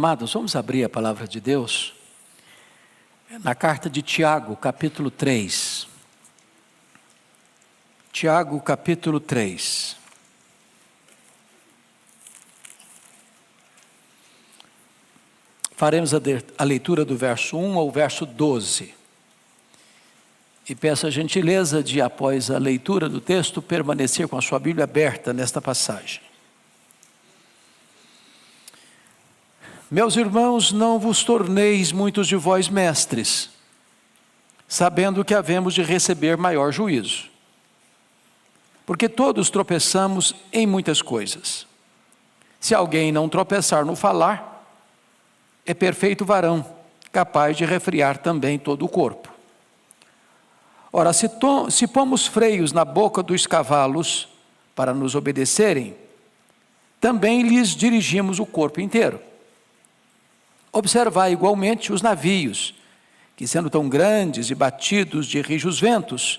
Amados, vamos abrir a palavra de Deus na carta de Tiago, capítulo 3. Tiago, capítulo 3. Faremos a leitura do verso 1 ao verso 12. E peço a gentileza de, após a leitura do texto, permanecer com a sua Bíblia aberta nesta passagem. Meus irmãos, não vos torneis muitos de vós mestres, sabendo que havemos de receber maior juízo. Porque todos tropeçamos em muitas coisas. Se alguém não tropeçar no falar, é perfeito varão, capaz de refrear também todo o corpo. Ora, se pomos freios na boca dos cavalos para nos obedecerem, também lhes dirigimos o corpo inteiro. Observai igualmente os navios, que sendo tão grandes e batidos de rijos ventos,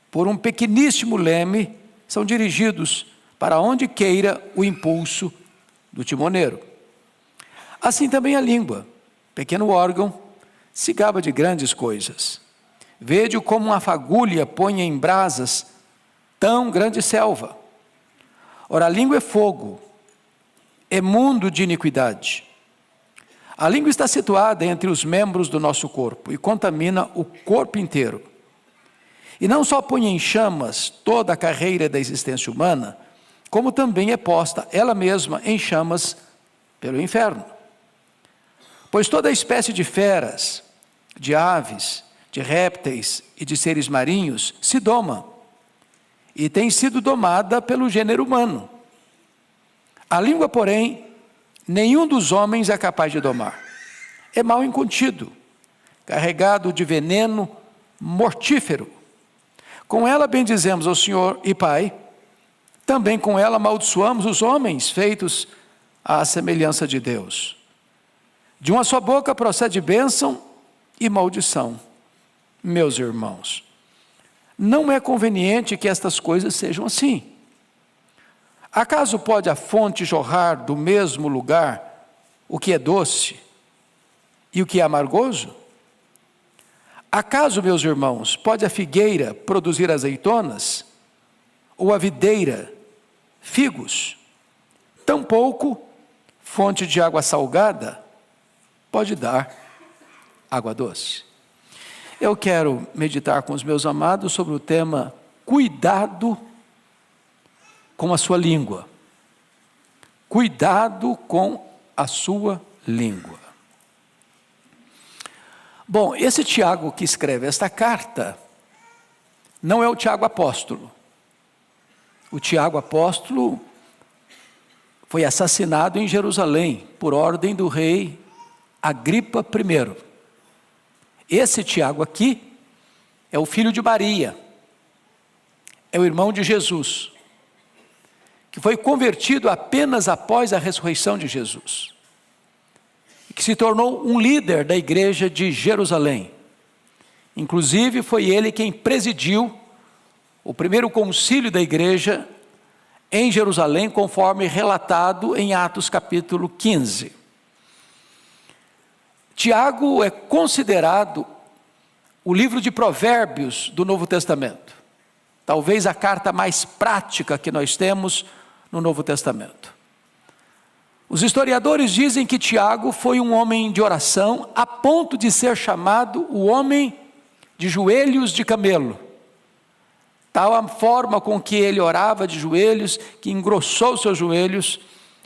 por um pequeníssimo leme, são dirigidos para onde queira o impulso do timoneiro. Assim também a língua, pequeno órgão, se gaba de grandes coisas. Vede como uma fagulha põe em brasas tão grande selva. Ora, a língua é fogo, é mundo de iniquidade. A língua está situada entre os membros do nosso corpo e contamina o corpo inteiro. E não só põe em chamas toda a carreira da existência humana, como também é posta ela mesma em chamas pelo inferno. Pois toda espécie de feras, de aves, de répteis e de seres marinhos se doma, e tem sido domada pelo gênero humano. A língua, porém, nenhum dos homens é capaz de domar. É mal incontido, carregado de veneno mortífero. Com ela bendizemos ao Senhor e Pai, também com ela amaldiçoamos os homens feitos à semelhança de Deus. De uma só boca procede bênção e maldição. Meus irmãos, não é conveniente que estas coisas sejam assim. Acaso pode a fonte jorrar do mesmo lugar o que é doce e o que é amargoso? Acaso, meus irmãos, pode a figueira produzir azeitonas ou a videira figos? Tampouco fonte de água salgada pode dar água doce. Eu quero meditar com os meus amados sobre o tema cuidado com a sua língua. Cuidado com a sua língua. Bom, esse Tiago que escreve esta carta não é o Tiago apóstolo. O Tiago apóstolo foi assassinado em Jerusalém por ordem do rei Agripa I. Esse Tiago aqui é o filho de Maria, é o irmão de Jesus, que foi convertido apenas após a ressurreição de Jesus, e que se tornou um líder da igreja de Jerusalém. Inclusive foi ele quem presidiu o primeiro concílio da igreja em Jerusalém, conforme relatado em Atos capítulo 15. Tiago é considerado o livro de Provérbios do Novo Testamento. Talvez a carta mais prática que nós temos no Novo Testamento. Os historiadores dizem que Tiago foi um homem de oração a ponto de ser chamado o homem de joelhos de camelo. Tal a forma com que ele orava de joelhos, que engrossou seus joelhos,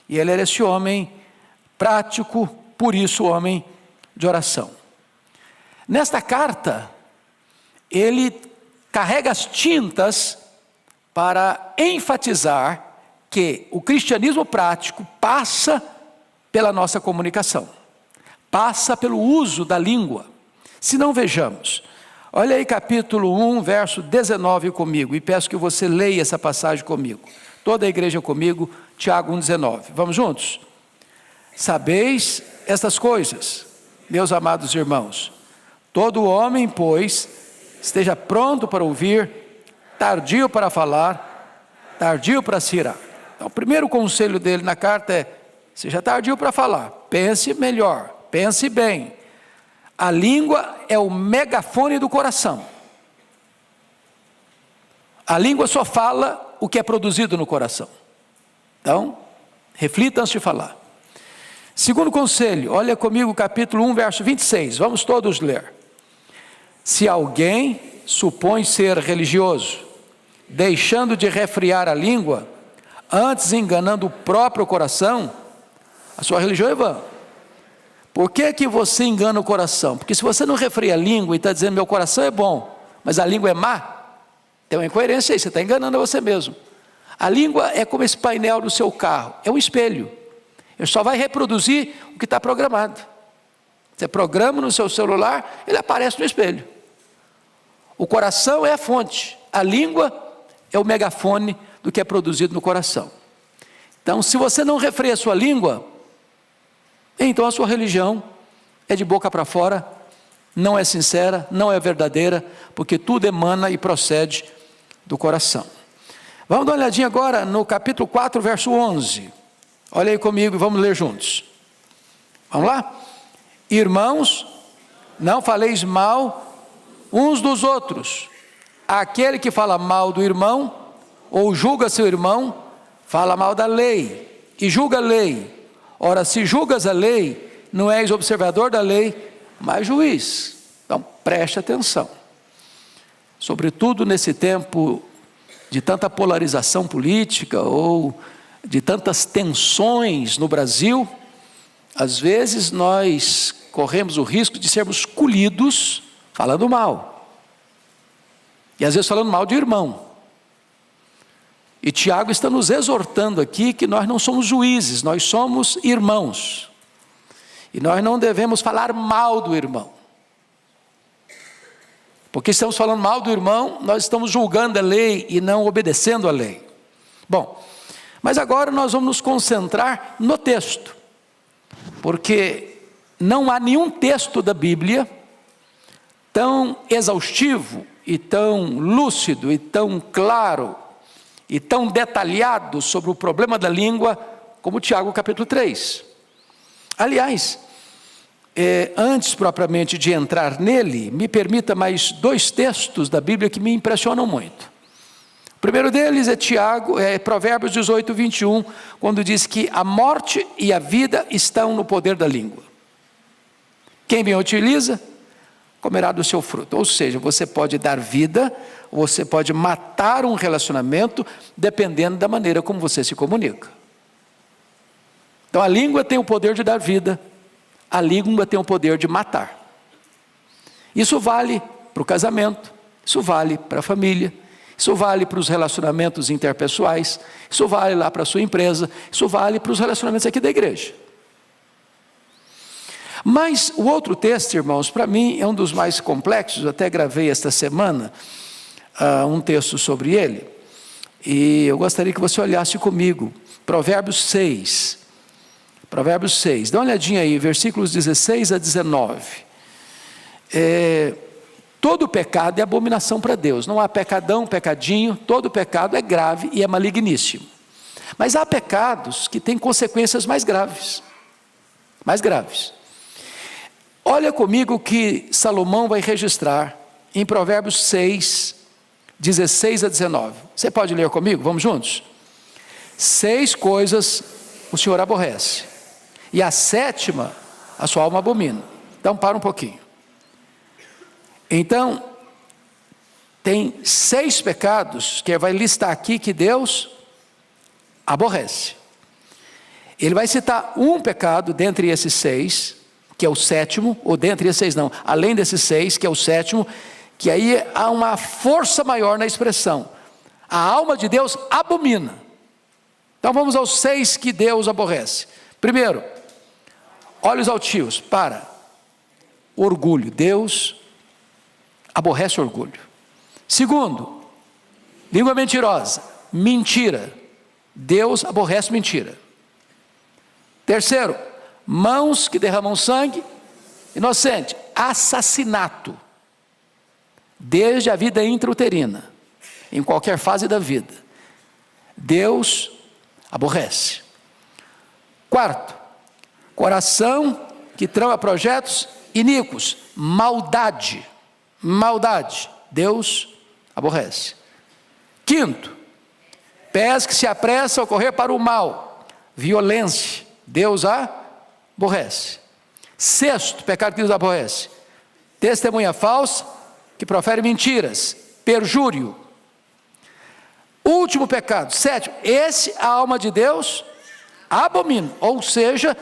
e ele era esse homem prático, por isso homem de oração. Nesta carta, ele carrega as tintas para enfatizar que o cristianismo prático passa pela nossa comunicação, passa pelo uso da língua. Se não, vejamos, olha aí capítulo 1, verso 19 comigo, e peço que você leia essa passagem comigo, toda a igreja comigo, Tiago 1,19, vamos juntos? Sabeis estas coisas, meus amados irmãos, todo homem, pois, esteja pronto para ouvir, tardio para falar, tardio para se irar. Então, o primeiro conselho dele na carta é: seja tardio para falar, pense melhor, pense bem. A língua é o megafone do coração. A língua só fala o que é produzido no coração. Então, reflita antes de falar. Segundo conselho, olha comigo capítulo 1, verso 26, vamos todos ler. Se alguém supõe ser religioso, deixando de refrear a língua, antes enganando o próprio coração, a sua religião é vã. Por que você engana o coração? Porque se você não refreia a língua e está dizendo meu coração é bom, mas a língua é má, tem uma incoerência aí, você está enganando a você mesmo. A língua é como esse painel do seu carro, é um espelho. Ele só vai reproduzir o que está programado. Você programa no seu celular, ele aparece no espelho. O coração é a fonte, a língua é o megafone do que é produzido no coração. Então, se você não refreia a sua língua, então a sua religião é de boca para fora, não é sincera, não é verdadeira, porque tudo emana e procede do coração. Vamos dar uma olhadinha agora no capítulo 4, verso 11. Olha aí comigo e vamos ler juntos. Vamos lá? Irmãos, não faleis mal uns dos outros. Aquele que fala mal do irmão, ou julga seu irmão, fala mal da lei, e julga a lei. Ora, se julgas a lei, não és observador da lei, mas juiz. Então, preste atenção. Sobretudo nesse tempo de tanta polarização política, ou de tantas tensões no Brasil, às vezes nós corremos o risco de sermos colhidos falando mal. E às vezes falando mal de irmão. E Tiago está nos exortando aqui que nós não somos juízes, nós somos irmãos. E nós não devemos falar mal do irmão. Porque estamos falando mal do irmão, nós estamos julgando a lei e não obedecendo a lei. Bom, mas agora nós vamos nos concentrar no texto. Porque não há nenhum texto da Bíblia tão exaustivo e tão lúcido e tão claro e tão detalhado sobre o problema da língua como Tiago capítulo 3. Aliás, antes propriamente de entrar nele, me permita mais 2 textos da Bíblia que me impressionam muito. O primeiro deles é Provérbios 18, 21, quando diz que a morte e a vida estão no poder da língua. Quem bem utiliza, comerá do seu fruto. Ou seja, você pode dar vida, você pode matar um relacionamento, dependendo da maneira como você se comunica. Então a língua tem o poder de dar vida, a língua tem o poder de matar. Isso vale para o casamento, isso vale para a família, isso vale para os relacionamentos interpessoais, isso vale lá para a sua empresa, isso vale para os relacionamentos aqui da igreja. Mas o outro texto, irmãos, para mim é um dos mais complexos, eu até gravei esta semana um texto sobre ele, e eu gostaria que você olhasse comigo, Provérbios 6, dá uma olhadinha aí, versículos 16 a 19, todo pecado é abominação para Deus, não há pecadão, pecadinho, todo pecado é grave e é maligníssimo, mas há pecados que têm consequências mais graves, olha comigo o que Salomão vai registrar em Provérbios 6, 16 a 19, você pode ler comigo? Vamos juntos? 6 coisas o Senhor aborrece, e a 7ª a sua alma abomina. Então para um pouquinho. Então tem 6 pecados que ele vai listar aqui que Deus aborrece. Ele vai citar um pecado dentre esses 6, que é o 7º, ou dentre esses 6 não, além desses 6, que é o 7º, que aí há uma força maior na expressão. A alma de Deus abomina. Então vamos aos 6 que Deus aborrece. Primeiro, olhos altivos, orgulho. Deus aborrece orgulho. Segundo, língua mentirosa, mentira. Deus aborrece mentira. Terceiro, mãos que derramam sangue, inocente, assassinato. Desde a vida intrauterina, em qualquer fase da vida, Deus aborrece. Quarto, Coração que trama projetos iníquos. Maldade. Maldade. Deus aborrece. Quinto, pés que se apressam a correr para o mal. Violência. Deus aborrece. Sexto, pecado que Deus aborrece. Testemunha falsa que profere mentiras. Perjúrio. Último pecado, sétimo, esse a alma de Deus abomina. Ou seja,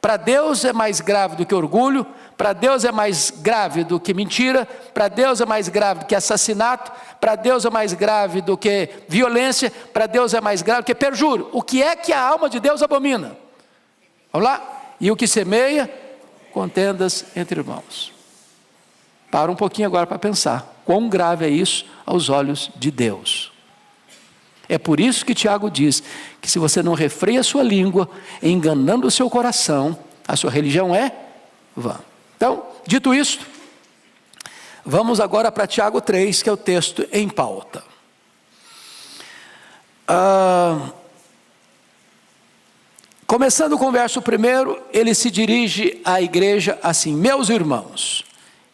para Deus é mais grave do que orgulho, para Deus é mais grave do que mentira, para Deus é mais grave do que assassinato, para Deus é mais grave do que violência, para Deus é mais grave do que perjúrio. O que é que a alma de Deus abomina? Vamos lá? E o que semeia? Contendas entre irmãos. Para um pouquinho agora para pensar, quão grave é isso aos olhos de Deus. É por isso que Tiago diz que se você não refreia a sua língua, enganando o seu coração, a sua religião é vã. Então, dito isto, vamos agora para Tiago 3, que é o texto em pauta. Começando com o verso 1, ele se dirige à igreja assim: meus irmãos.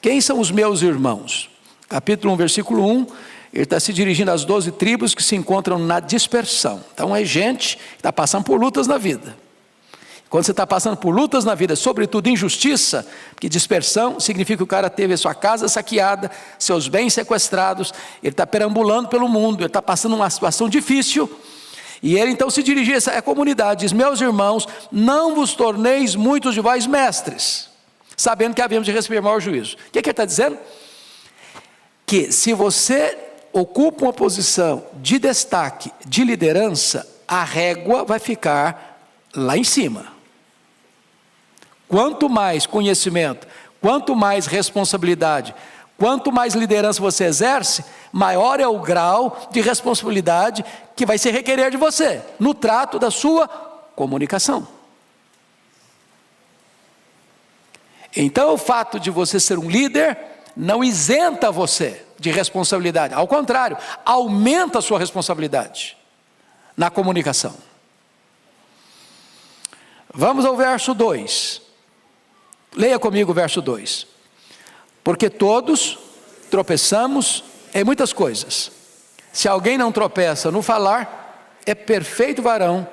Quem são os meus irmãos? Capítulo 1, versículo 1. Ele está se dirigindo às 12 tribos que se encontram na dispersão. Então é gente que está passando por lutas na vida. Quando você está passando por lutas na vida, sobretudo injustiça, porque dispersão significa que o cara teve a sua casa saqueada, seus bens sequestrados, ele está perambulando pelo mundo, ele está passando uma situação difícil, e ele então se dirige a essa comunidade, diz: meus irmãos, não vos torneis muitos de vós mestres, sabendo que havemos de receber maior juízo. O que ele está dizendo? Que se você ocupa uma posição de destaque, de liderança, a régua vai ficar lá em cima. Quanto mais conhecimento, quanto mais responsabilidade, quanto mais liderança você exerce, maior é o grau de responsabilidade que vai se requerer de você, no trato da sua comunicação. Então o fato de você ser um líder não isenta você de responsabilidade, ao contrário, aumenta a sua responsabilidade na comunicação. Vamos ao verso 2. Leia comigo o verso 2. Porque todos tropeçamos em muitas coisas. Se alguém não tropeça no falar, é perfeito varão,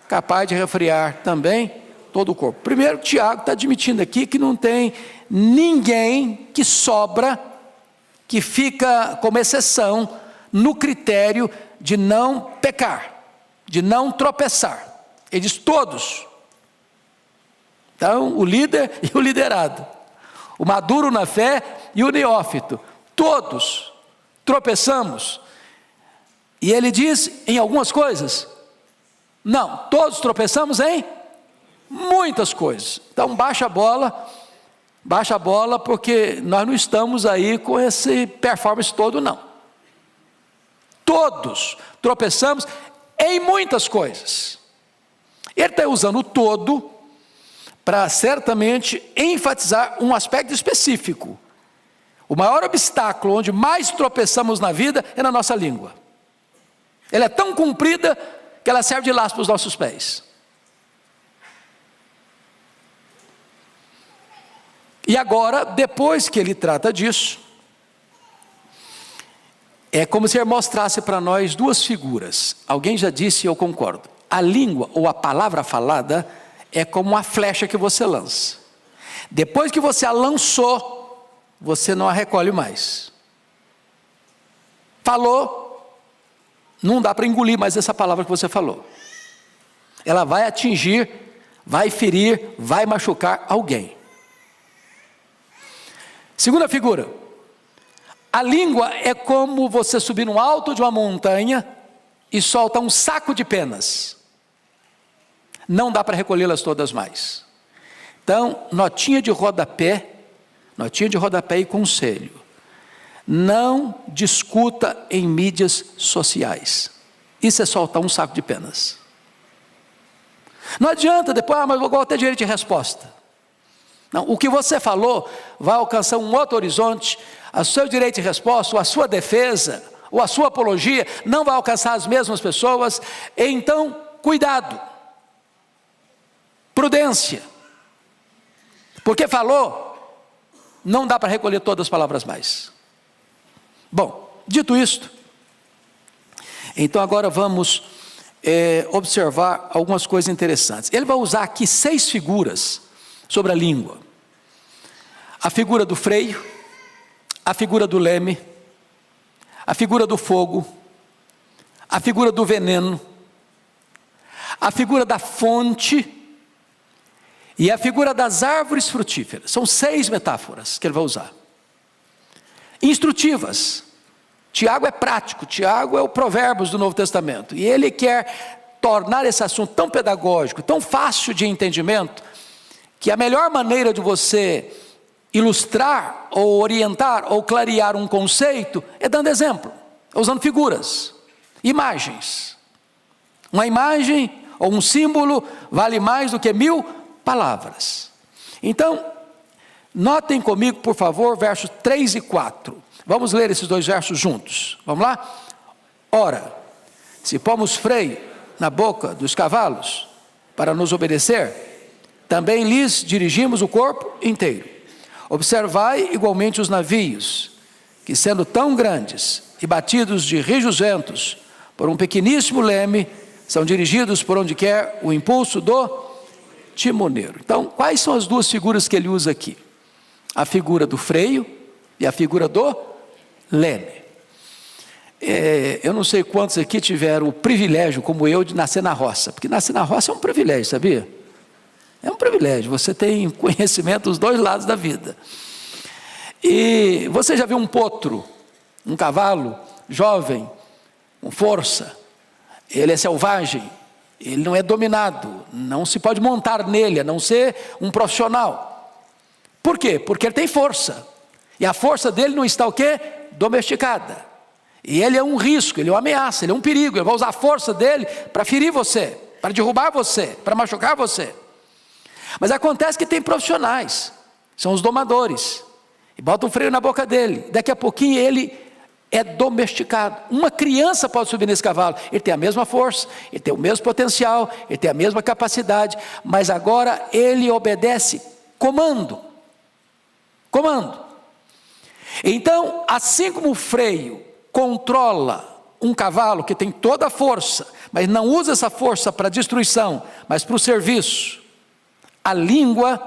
capaz de refrear também todo o corpo. Primeiro, Tiago está admitindo aqui que não tem ninguém que sobra, que fica como exceção no critério de não pecar, de não tropeçar. Ele diz todos. Então, o líder e o liderado, o maduro na fé e o neófito, todos tropeçamos. E ele diz em algumas coisas? Não, todos tropeçamos em muitas coisas. Então baixa a bola, porque nós não estamos aí com esse performance todo, não. Todos tropeçamos em muitas coisas. Ele está usando o todo para certamente enfatizar um aspecto específico. O maior obstáculo onde mais tropeçamos na vida é na nossa língua. Ela é tão comprida que ela serve de laço para os nossos pés. E agora, depois que ele trata disso, é como se ele mostrasse para nós duas figuras. Alguém já disse e eu concordo. A língua ou a palavra falada é como uma flecha que você lança. Depois que você a lançou, você não a recolhe mais. Falou, não dá para engolir mais essa palavra que você falou. Ela vai atingir, vai ferir, vai machucar alguém. Segunda figura, a língua é como você subir no alto de uma montanha e solta um saco de penas. Não dá para recolhê-las todas mais. Então, notinha de rodapé e conselho. Não discuta em mídias sociais. Isso é soltar um saco de penas. Não adianta depois, mas vou ter direito de resposta. Não, o que você falou vai alcançar um outro horizonte, o seu direito de resposta, ou a sua defesa, ou a sua apologia, não vai alcançar as mesmas pessoas. Então, cuidado, prudência, Porque falou, não dá para recolher todas as palavras mais. Bom, dito isto, então agora vamos observar algumas coisas interessantes. Ele vai usar aqui 6 figuras sobre a língua. A figura do freio, a figura do leme, a figura do fogo, a figura do veneno, a figura da fonte e a figura das árvores frutíferas. São 6 metáforas que ele vai usar. Instrutivas. Tiago é prático, Tiago é o Provérbios do Novo Testamento. E ele quer tornar esse assunto tão pedagógico, tão fácil de entendimento, que a melhor maneira de você ilustrar, ou orientar, ou clarear um conceito, é dando exemplo, usando figuras, imagens. Uma imagem ou um símbolo vale mais do que 1000 palavras. Então, notem comigo, por favor, versos 3 e 4. Vamos ler esses 2 versos juntos. Vamos lá? Ora, se pomos freio na boca dos cavalos para nos obedecer, também lhes dirigimos o corpo inteiro. Observai igualmente os navios, que sendo tão grandes e batidos de rijos ventos por um pequeníssimo leme, são dirigidos por onde quer o impulso do timoneiro. Então, quais são as 2 figuras que ele usa aqui? A figura do freio e a figura do leme. Eu não sei quantos aqui tiveram o privilégio, como eu, de nascer na roça, porque nascer na roça é um privilégio, sabia? É um privilégio, você tem conhecimento dos 2 lados da vida. E você já viu um potro, um cavalo jovem, com força? Ele é selvagem, ele não é dominado, não se pode montar nele, a não ser um profissional. Por quê? Porque ele tem força, e a força dele não está o quê? Domesticada. E ele é um risco, ele é uma ameaça, ele é um perigo, ele vai usar a força dele para ferir você, para derrubar você, para machucar você. Mas acontece que tem profissionais, são os domadores, e botam um freio na boca dele, daqui a pouquinho ele é domesticado. Uma criança pode subir nesse cavalo, ele tem a mesma força, ele tem o mesmo potencial, ele tem a mesma capacidade, mas agora ele obedece comando. Então, assim como o freio controla um cavalo que tem toda a força, mas não usa essa força para destruição, mas para o serviço, a língua,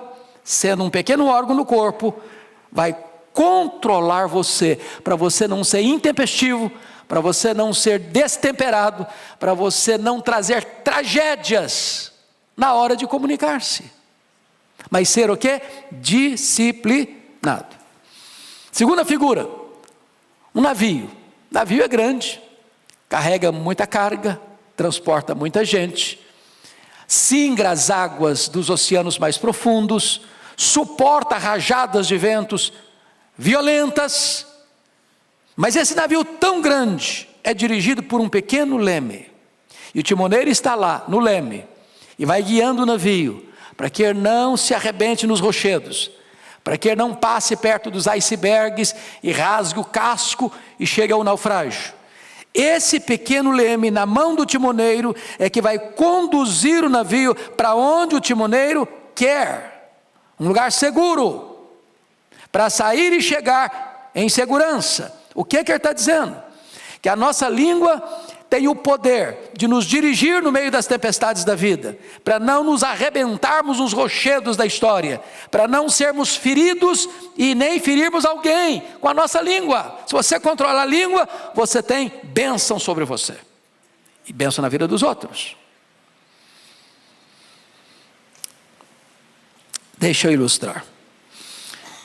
sendo um pequeno órgão no corpo, vai controlar você, para você não ser intempestivo, para você não ser destemperado, para você não trazer tragédias na hora de comunicar-se, mas ser o quê? Disciplinado. Segunda figura, um navio. Navio é grande, carrega muita carga, transporta muita gente, singra as águas dos oceanos mais profundos, suporta rajadas de ventos violentas, mas esse navio tão grande é dirigido por um pequeno leme, e o timoneiro está lá no leme, e vai guiando o navio, para que ele não se arrebente nos rochedos, para que ele não passe perto dos icebergs, e rasgue o casco, e chegue ao naufrágio. Esse pequeno leme na mão do timoneiro é que vai conduzir o navio para onde o timoneiro quer, um lugar seguro, para sair e chegar em segurança. O que ele está dizendo? Que a nossa língua tem o poder de nos dirigir no meio das tempestades da vida, para não nos arrebentarmos nos rochedos da história, para não sermos feridos e nem ferirmos alguém com a nossa língua. Se você controla a língua, você tem bênção sobre você, e bênção na vida dos outros. Deixa eu ilustrar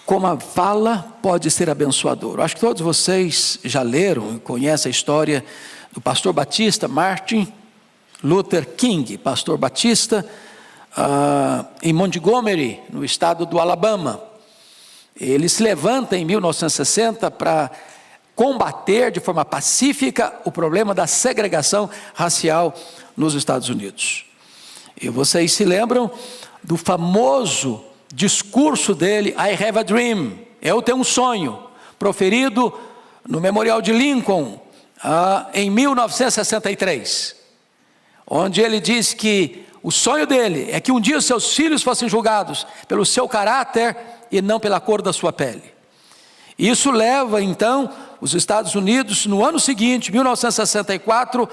como a fala pode ser abençoadora. Eu acho que todos vocês já leram e conhecem a história do pastor batista Martin Luther King, pastor batista, em Montgomery, no estado do Alabama. Ele se levanta em 1960 para combater de forma pacífica o problema da segregação racial nos Estados Unidos. E vocês se lembram do famoso discurso dele, I have a dream, eu tenho um sonho, proferido no Memorial de Lincoln, em 1963, onde ele diz que O sonho dele é que um dia os seus filhos fossem julgados pelo seu caráter e não pela cor da sua pele. Isso leva então os Estados Unidos, no ano seguinte, 1964,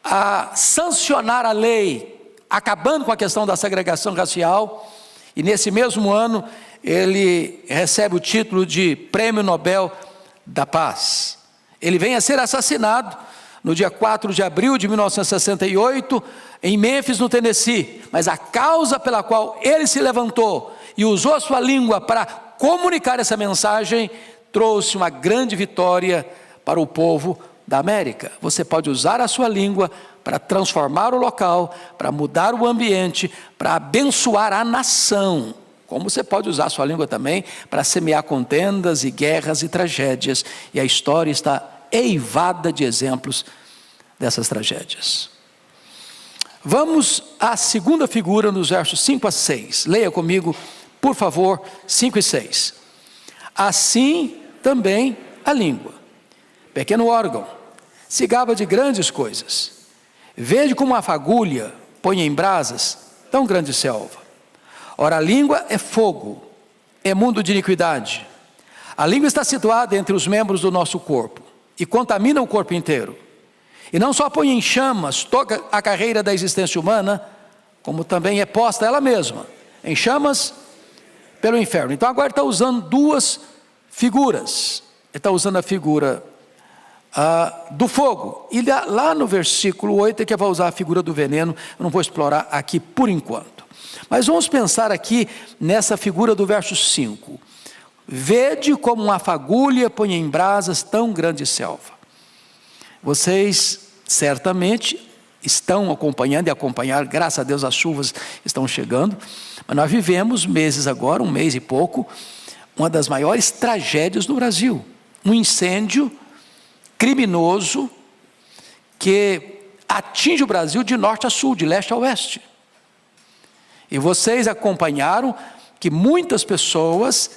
a sancionar a lei, acabando com a questão da segregação racial, e nesse mesmo ano ele recebe o título de Prêmio Nobel da Paz. Ele vem a ser assassinado no dia 4 de abril de 1968, em Memphis, no Tennessee, mas a causa pela qual ele se levantou e usou a sua língua para comunicar essa mensagem, trouxe uma grande vitória para o povo da América. Você pode usar a sua língua para transformar o local, para mudar o ambiente, para abençoar a nação. Como você pode usar a sua língua também para semear contendas e guerras e tragédias. E a história está eivada de exemplos dessas tragédias. Vamos à segunda figura nos versos 5 a 6. Leia comigo, por favor, 5 e 6. Assim também a língua, pequeno órgão, se gaba de grandes coisas. Vede como uma fagulha põe em brasas tão grande selva. Ora, a língua é fogo, é mundo de iniquidade. A língua está situada entre os membros do nosso corpo e contamina o corpo inteiro. E não só põe em chamas toda a carreira da existência humana, como também é posta ela mesma em chamas pelo inferno. Então agora ele está usando duas figuras. Ele está usando a figura do fogo. E lá no versículo 8 é que vai usar a figura do veneno. Eu não vou explorar aqui por enquanto. Mas vamos pensar aqui nessa figura do verso 5. Vede como uma fagulha põe em brasas tão grande selva. Vocês certamente estão acompanhando e acompanhar, graças a Deus as chuvas estão chegando, mas nós vivemos meses agora, um mês e pouco, uma das maiores tragédias do Brasil. Um incêndio criminoso que atinge o Brasil de norte a sul, de leste a oeste. E vocês acompanharam que muitas pessoas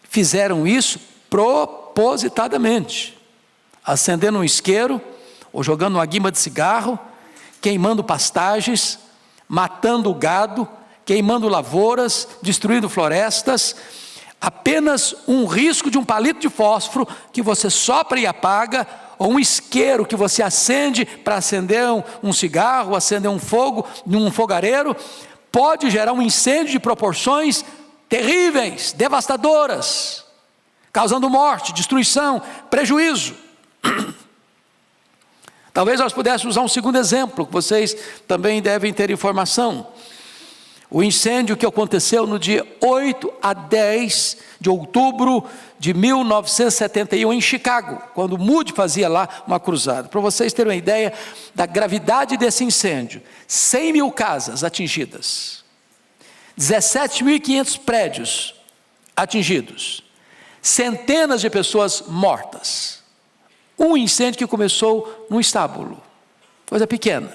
fizeram isso propositadamente, acendendo um isqueiro, ou jogando uma guimba de cigarro, queimando pastagens, matando o gado, queimando lavouras, destruindo florestas, apenas um risco de um palito de fósforo que você sopra e apaga, ou um isqueiro que você acende para acender um cigarro, acender um fogo num fogareiro, pode gerar um incêndio de proporções terríveis, devastadoras, causando morte, destruição, prejuízo. Talvez nós pudéssemos usar um segundo exemplo, que vocês também devem ter informação. O incêndio que aconteceu no dia 8 a 10 de outubro de 1971 em Chicago, quando Moody fazia lá uma cruzada. Para vocês terem uma ideia da gravidade desse incêndio, 100 mil casas atingidas, 17.500 prédios atingidos, centenas de pessoas mortas. Um incêndio que começou num estábulo, coisa pequena,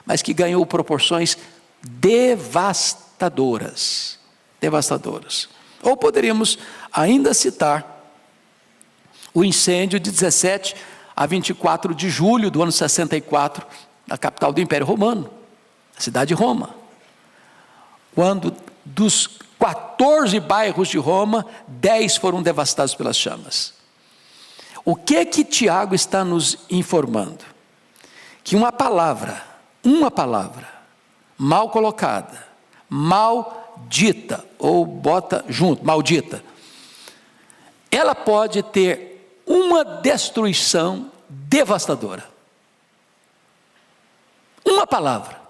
mas que ganhou proporções devastadoras. Ou poderíamos ainda citar o incêndio de 17 a 24 de julho do ano 64, na capital do Império Romano, a cidade de Roma, quando dos 14 bairros de Roma, 10 foram devastados pelas chamas. O que Tiago está nos informando? Que uma palavra mal colocada, mal dita, ou bota junto, maldita, ela pode ter uma destruição devastadora. Uma palavra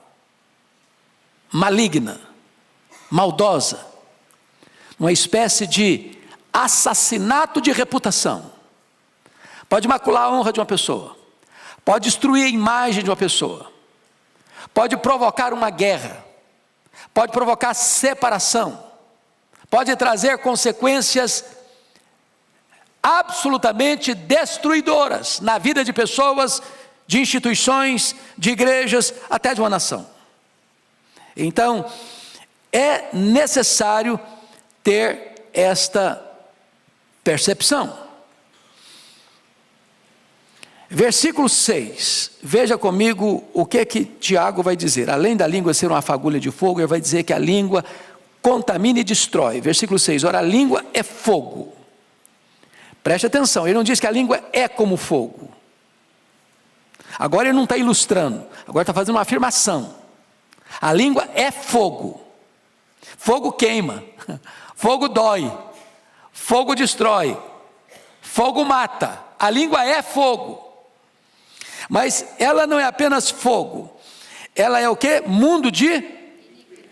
maligna, maldosa, uma espécie de assassinato de reputação. Pode macular a honra de uma pessoa, pode destruir a imagem de uma pessoa, pode provocar uma guerra, pode provocar separação, pode trazer consequências absolutamente destruidoras na vida de pessoas, de instituições, de igrejas, até de uma nação. Então, é necessário ter esta percepção. Versículo 6, veja comigo o que Tiago vai dizer. Além da língua ser uma fagulha de fogo, ele vai dizer que a língua contamina e destrói. Versículo 6, ora, a língua é fogo. Preste atenção, ele não diz que a língua é como fogo. Agora ele não está ilustrando, agora está fazendo uma afirmação. A língua é fogo. Fogo queima, fogo dói, fogo destrói, fogo mata. A língua é fogo. Mas ela não é apenas fogo, ela é o quê? Mundo de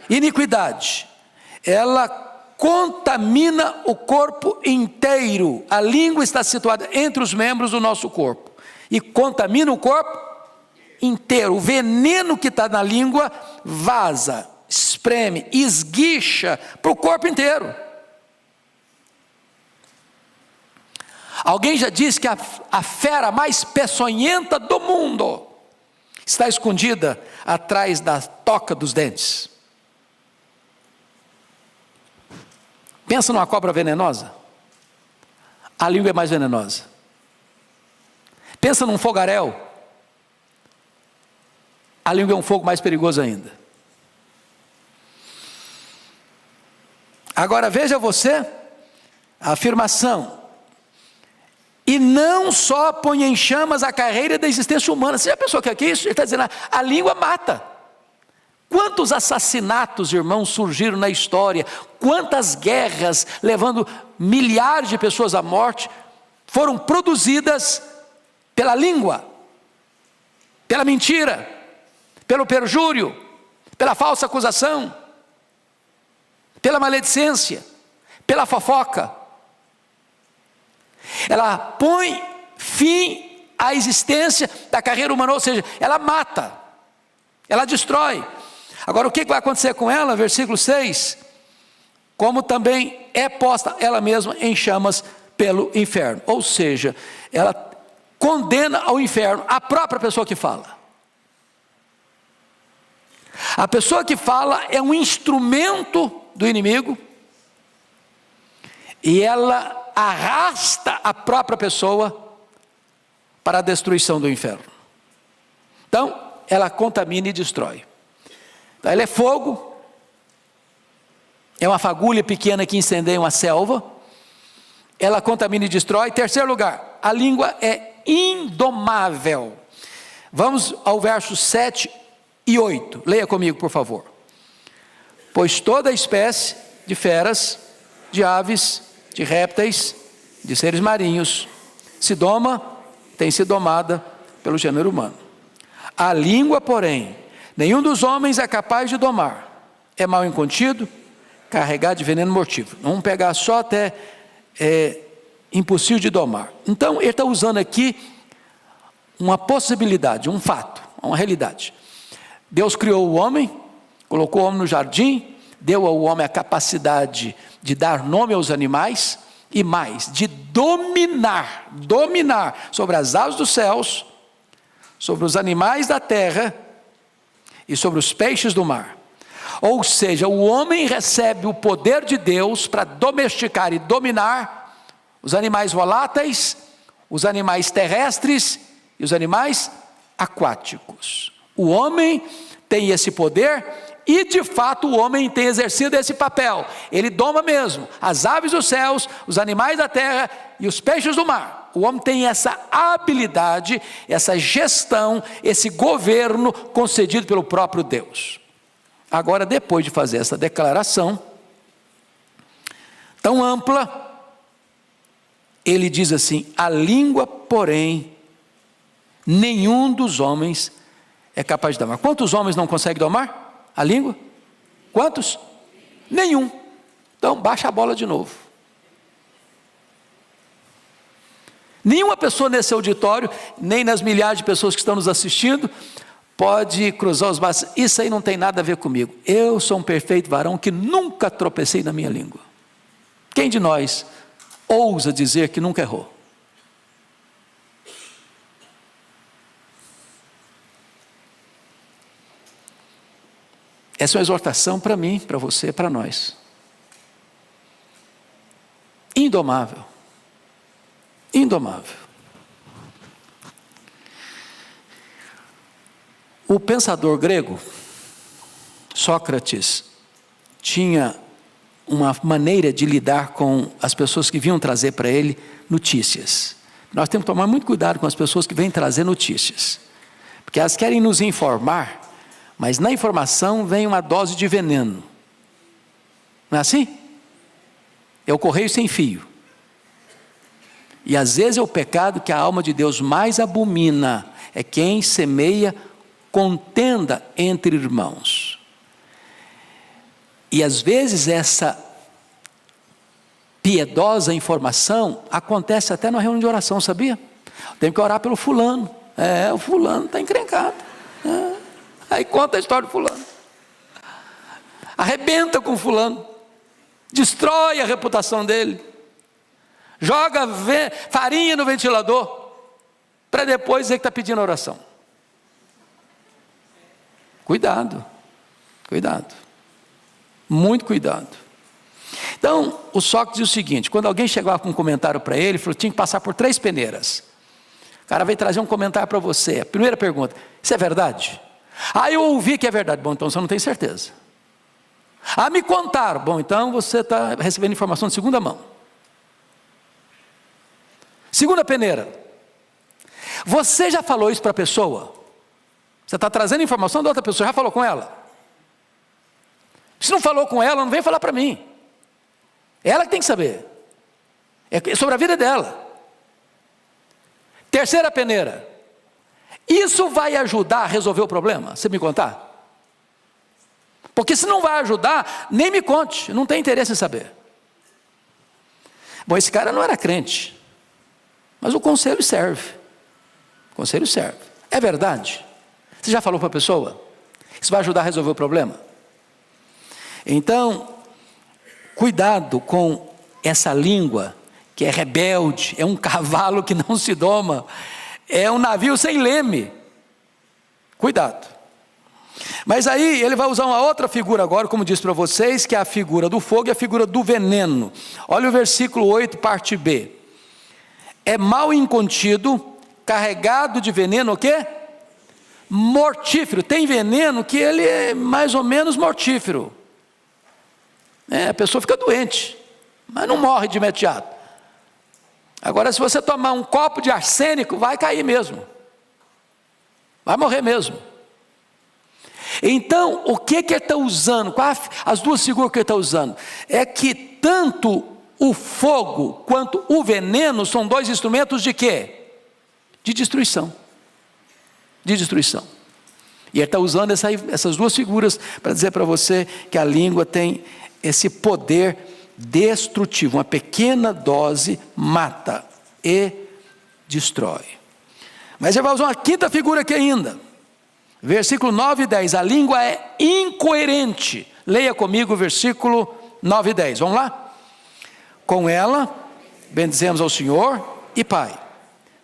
iniquidade. Ela contamina o corpo inteiro. A língua está situada entre os membros do nosso corpo e contamina o corpo inteiro. O veneno que está na língua vaza, espreme, esguicha para o corpo inteiro. Alguém já disse que a fera mais peçonhenta do mundo está escondida atrás da toca dos dentes. Pensa numa cobra venenosa. A língua é mais venenosa. Pensa num fogaréu. A língua é um fogo mais perigoso ainda. Agora veja você a afirmação. E não só põe em chamas a carreira da existência humana. Você já pensou que é isso? Ele está dizendo, a língua mata. Quantos assassinatos, irmãos, surgiram na história? Quantas guerras, levando milhares de pessoas à morte, foram produzidas pela língua, pela mentira, pelo perjúrio, pela falsa acusação, pela maledicência, pela fofoca. Ela põe fim à existência da carreira humana, ou seja, ela mata, ela destrói. Agora o que vai acontecer com ela? Versículo 6, como também é posta ela mesma em chamas pelo inferno, ou seja, ela condena ao inferno a própria pessoa que fala. A pessoa que fala é um instrumento do inimigo, e ela arrasta a própria pessoa para a destruição do inferno. Então, ela contamina e destrói. Então, ela é fogo, é uma fagulha pequena que incendeia uma selva, ela contamina e destrói. Terceiro lugar, a língua é indomável. Vamos ao verso 7 e 8, leia comigo por favor. Pois toda espécie de feras, de aves, de répteis, de seres marinhos, se doma, tem sido domada pelo gênero humano. A língua, porém, nenhum dos homens é capaz de domar. É mal incontido, carregado de veneno mortífero. Vamos pegar só até impossível de domar. Então, ele está usando aqui uma possibilidade, um fato, uma realidade. Deus criou o homem, colocou o homem no jardim, deu ao homem a capacidade de dar nome aos animais e mais, de dominar sobre as aves dos céus, sobre os animais da terra e sobre os peixes do mar. Ou seja, o homem recebe o poder de Deus para domesticar e dominar os animais voláteis, os animais terrestres e os animais aquáticos. O homem tem esse poder e de fato o homem tem exercido esse papel. Ele doma mesmo as aves dos céus, os animais da terra e os peixes do mar. O homem tem essa habilidade, essa gestão, esse governo concedido pelo próprio Deus. Agora, depois de fazer essa declaração tão ampla, ele diz assim: a língua, porém, nenhum dos homens é capaz de domar. Quantos homens não conseguem domar a língua? Quantos? Nenhum. Então, baixa a bola de novo. Nenhuma pessoa nesse auditório, nem nas milhares de pessoas que estão nos assistindo, pode cruzar os braços. Isso aí não tem nada a ver comigo. Eu sou um perfeito varão que nunca tropecei na minha língua. Quem de nós ousa dizer que nunca errou? Essa é uma exortação para mim, para você, para nós. Indomável. Indomável. O pensador grego, Sócrates, tinha uma maneira de lidar com as pessoas que vinham trazer para ele notícias. Nós temos que tomar muito cuidado com as pessoas que vêm trazer notícias, porque elas querem nos informar, mas na informação vem uma dose de veneno. Não é assim? É o correio sem fio. E às vezes é o pecado que a alma de Deus mais abomina, é quem semeia contenda entre irmãos. E às vezes essa piedosa informação acontece até na reunião de oração, sabia? Tem que orar pelo fulano. O fulano está encrencado. Aí conta a história do fulano. Arrebenta com o fulano. Destrói a reputação dele. Joga farinha no ventilador, para depois dizer que está pedindo oração. Cuidado, cuidado, muito cuidado. Então, o Sócrates diz o seguinte: quando alguém chegava com um comentário para ele, falou que tinha que passar por 3 peneiras. O cara veio trazer um comentário para você. A primeira pergunta: isso é verdade? Eu ouvi que é verdade. Bom, então você não tem certeza. Me contaram. Bom, então você está recebendo informação de segunda mão. Segunda peneira: você já falou isso para a pessoa? Você está trazendo informação da outra pessoa, já falou com ela? Se não falou com ela, não vem falar para mim. Ela que tem que saber. É sobre a vida dela. Terceira peneira: isso vai ajudar a resolver o problema? Você me contar? Porque se não vai ajudar, nem me conte, não tem interesse em saber. Bom, esse cara não era crente, mas o conselho serve. O conselho serve. É verdade? Você já falou para a pessoa? Isso vai ajudar a resolver o problema? Então, cuidado com essa língua que é rebelde, é um cavalo que não se doma, é um navio sem leme. Cuidado. Mas aí ele vai usar uma outra figura agora, como disse para vocês, que é a figura do fogo e a figura do veneno. Olha o versículo 8, parte B. É mal incontido, carregado de veneno, o quê? Mortífero. Tem veneno que ele é mais ou menos mortífero. A pessoa fica doente, mas não morre de imediato. Agora, se você tomar um copo de arsênico, vai cair mesmo. Vai morrer mesmo. Então, o que ele está usando? As duas figuras que ele está usando? É que tanto o fogo quanto o veneno são 2 instrumentos de quê? De destruição. De destruição. E ele está usando essas 2 figuras para dizer para você que a língua tem esse poder destrutivo. Uma pequena dose mata e destrói. Mas ele vai usar uma 5ª figura aqui ainda. Versículo 9 e 10. A língua é incoerente. Leia comigo o versículo 9 e 10. Vamos lá? Com ela bendizemos ao Senhor e Pai.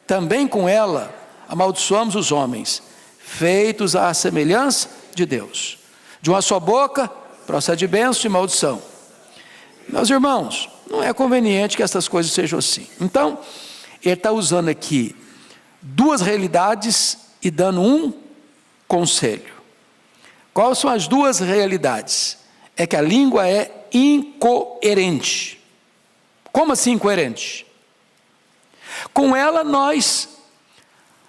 Também com ela amaldiçoamos os homens, feitos à semelhança de Deus. De uma só boca procede bênção e maldição. Meus irmãos, não é conveniente que essas coisas sejam assim. Então, ele está usando aqui 2 realidades e dando um conselho. Quais são as 2 realidades? É que a língua é incoerente. Como assim incoerente? Com ela nós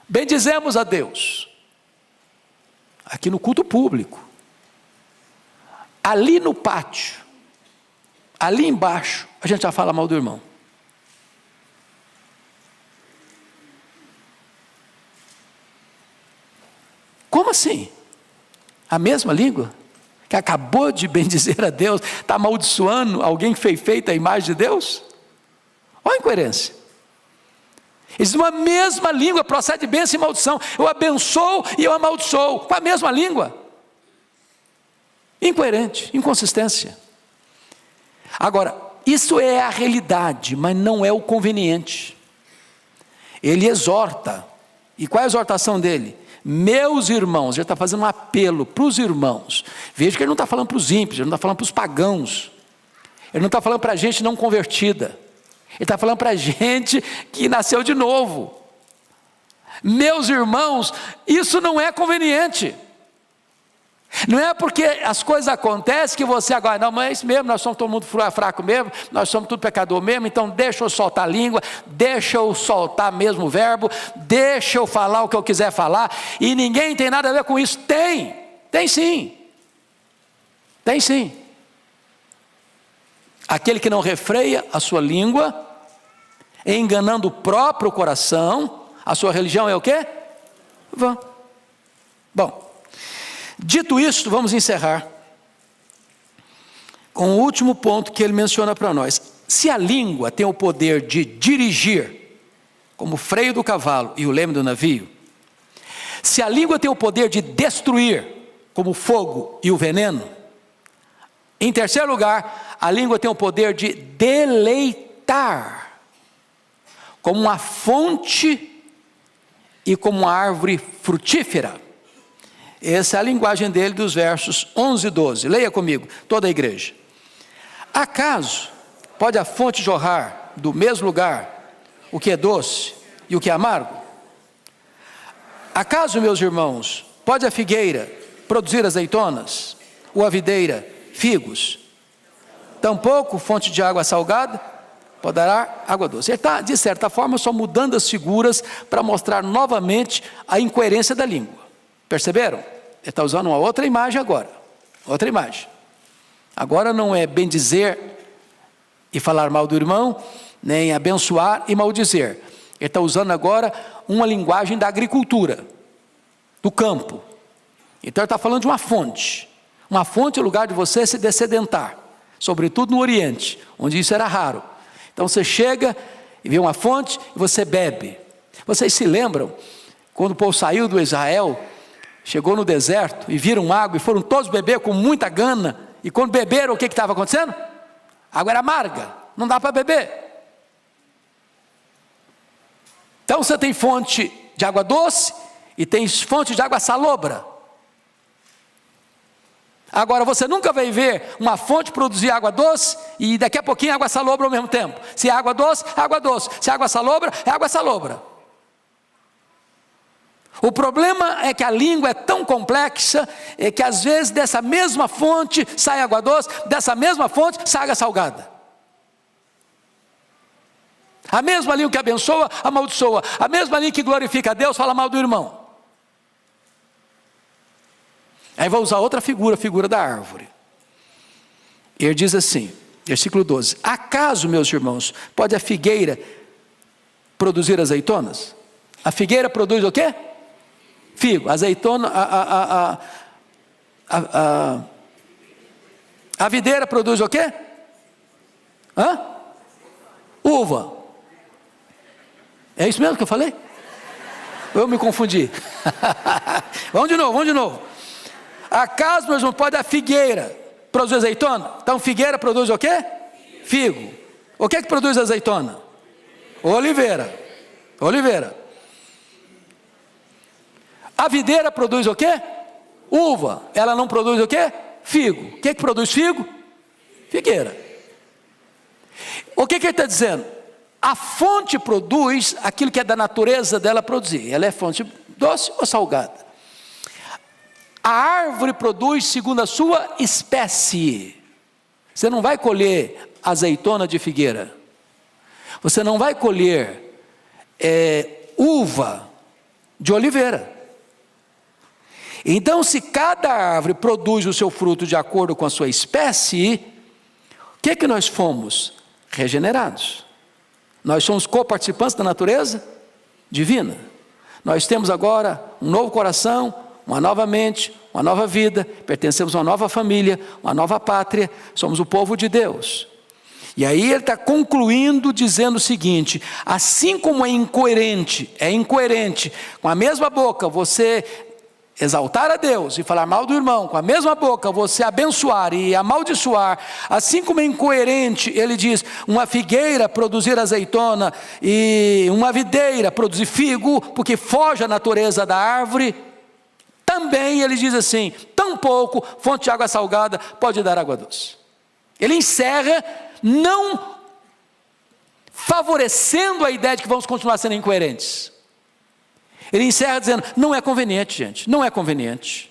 bendizemos a Deus. Aqui no culto público. Ali no pátio. Ali embaixo, a gente já fala mal do irmão. Como assim? A mesma língua? Que acabou de bendizer a Deus, está amaldiçoando alguém que foi feito à imagem de Deus? Olha a incoerência. Existe uma mesma língua, procede bênção e maldição. Eu abençoo e eu amaldiçoo, com a mesma língua. Incoerente, inconsistência. Agora, isso é a realidade, mas não é o conveniente. Ele exorta. E qual é a exortação dele? Meus irmãos, ele está fazendo um apelo para os irmãos. Veja que ele não está falando para os ímpios, ele não está falando para os pagãos. Ele não está falando para a gente não convertida. Ele está falando para a gente que nasceu de novo. Meus irmãos, isso não é conveniente. Não é porque as coisas acontecem que você agora, não, mas é isso mesmo, nós somos todo mundo fraco mesmo, nós somos tudo pecador mesmo, então deixa eu soltar a língua, deixa eu soltar mesmo o verbo, deixa eu falar o que eu quiser falar, e ninguém tem nada a ver com isso. Tem sim. Tem sim. Aquele que não refreia a sua língua, enganando o próprio coração, a sua religião é o quê? Vã. Bom, dito isto, vamos encerrar com o último ponto que ele menciona para nós. Se a língua tem o poder de dirigir, como o freio do cavalo e o leme do navio, se a língua tem o poder de destruir, como o fogo e o veneno, em terceiro lugar, a língua tem o poder de deleitar, como uma fonte e como uma árvore frutífera. Essa é a linguagem dele dos versos 11 e 12. Leia comigo, toda a igreja. Acaso pode a fonte jorrar do mesmo lugar o que é doce e o que é amargo? Acaso, meus irmãos, pode a figueira produzir azeitonas, ou a videira figos? Tampouco fonte de água salgada poderá água doce. Ele está, de certa forma, só mudando as figuras para mostrar novamente a incoerência da língua. Perceberam? Ele está usando uma outra imagem agora. Outra imagem. Agora não é bem dizer e falar mal do irmão, nem abençoar e maldizer. Ele está usando agora uma linguagem da agricultura, do campo. Então ele está falando de uma fonte. Uma fonte é o lugar de você se dessedentar, sobretudo no Oriente, onde isso era raro. Então você chega e vê uma fonte e você bebe. Vocês se lembram, quando o povo saiu do Israel, chegou no deserto e viram água e foram todos beber com muita gana, e quando beberam, o que estava acontecendo? A água era amarga, não dá para beber. Então você tem fonte de água doce e tem fonte de água salobra. Agora você nunca vai ver uma fonte produzir água doce e daqui a pouquinho água salobra ao mesmo tempo. Se é água doce, é água doce. Se é água salobra, é água salobra. O problema é que a língua é tão complexa, que às vezes dessa mesma fonte sai água doce, dessa mesma fonte sai água salgada. A mesma língua que abençoa, amaldiçoa. A mesma língua que glorifica a Deus, fala mal do irmão. Aí vou usar outra figura, a figura da árvore. Ele diz assim, versículo 12: acaso, meus irmãos, pode a figueira produzir azeitonas? A figueira produz o quê? Figo. Azeitona, a videira produz o quê? Uva. É isso mesmo que eu falei? Eu me confundi. Vamos de novo. Acaso, meus irmãos, pode a figueira produzir azeitona? Então figueira produz o quê? Figo. O que produz azeitona? Oliveira. A videira produz o quê? Uva. Ela não produz o quê? Figo. O que produz figo? Figueira. O que ele está dizendo? A fonte produz aquilo que é da natureza dela produzir. Ela é fonte doce ou salgada? A árvore produz segundo a sua espécie. Você não vai colher azeitona de figueira. Você não vai colher uva de oliveira. Então, se cada árvore produz o seu fruto de acordo com a sua espécie, o que nós fomos? Regenerados. Nós somos coparticipantes da natureza divina. Nós temos agora um novo coração, uma nova mente, uma nova vida, pertencemos a uma nova família, uma nova pátria, somos o povo de Deus. E aí ele está concluindo dizendo o seguinte: assim como é incoerente com a mesma boca você exaltar a Deus e falar mal do irmão, com a mesma boca você abençoar e amaldiçoar, assim como é incoerente, ele diz, uma figueira produzir azeitona e uma videira produzir figo, porque foge à natureza da árvore, também ele diz assim, tampouco fonte de água salgada pode dar água doce. Ele encerra não favorecendo a ideia de que vamos continuar sendo incoerentes. Ele encerra dizendo, não é conveniente, gente, não é conveniente.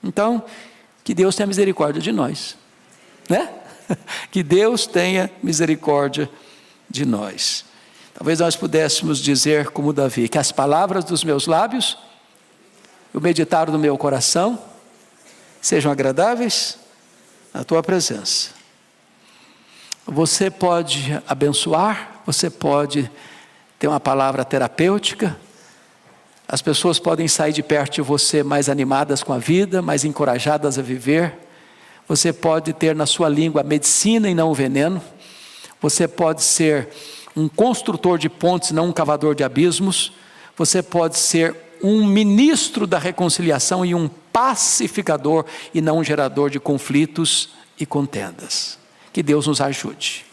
Então, que Deus tenha misericórdia de nós, né? Que Deus tenha misericórdia de nós. Talvez nós pudéssemos dizer como Davi, que as palavras dos meus lábios, o meditar do meu coração, sejam agradáveis na tua presença. Você pode abençoar, você pode ter uma palavra terapêutica, as pessoas podem sair de perto de você mais animadas com a vida, mais encorajadas a viver. Você pode ter na sua língua a medicina e não o veneno. Você pode ser um construtor de pontes, não um cavador de abismos. Você pode ser um ministro da reconciliação e um pacificador e não um gerador de conflitos e contendas. Que Deus nos ajude.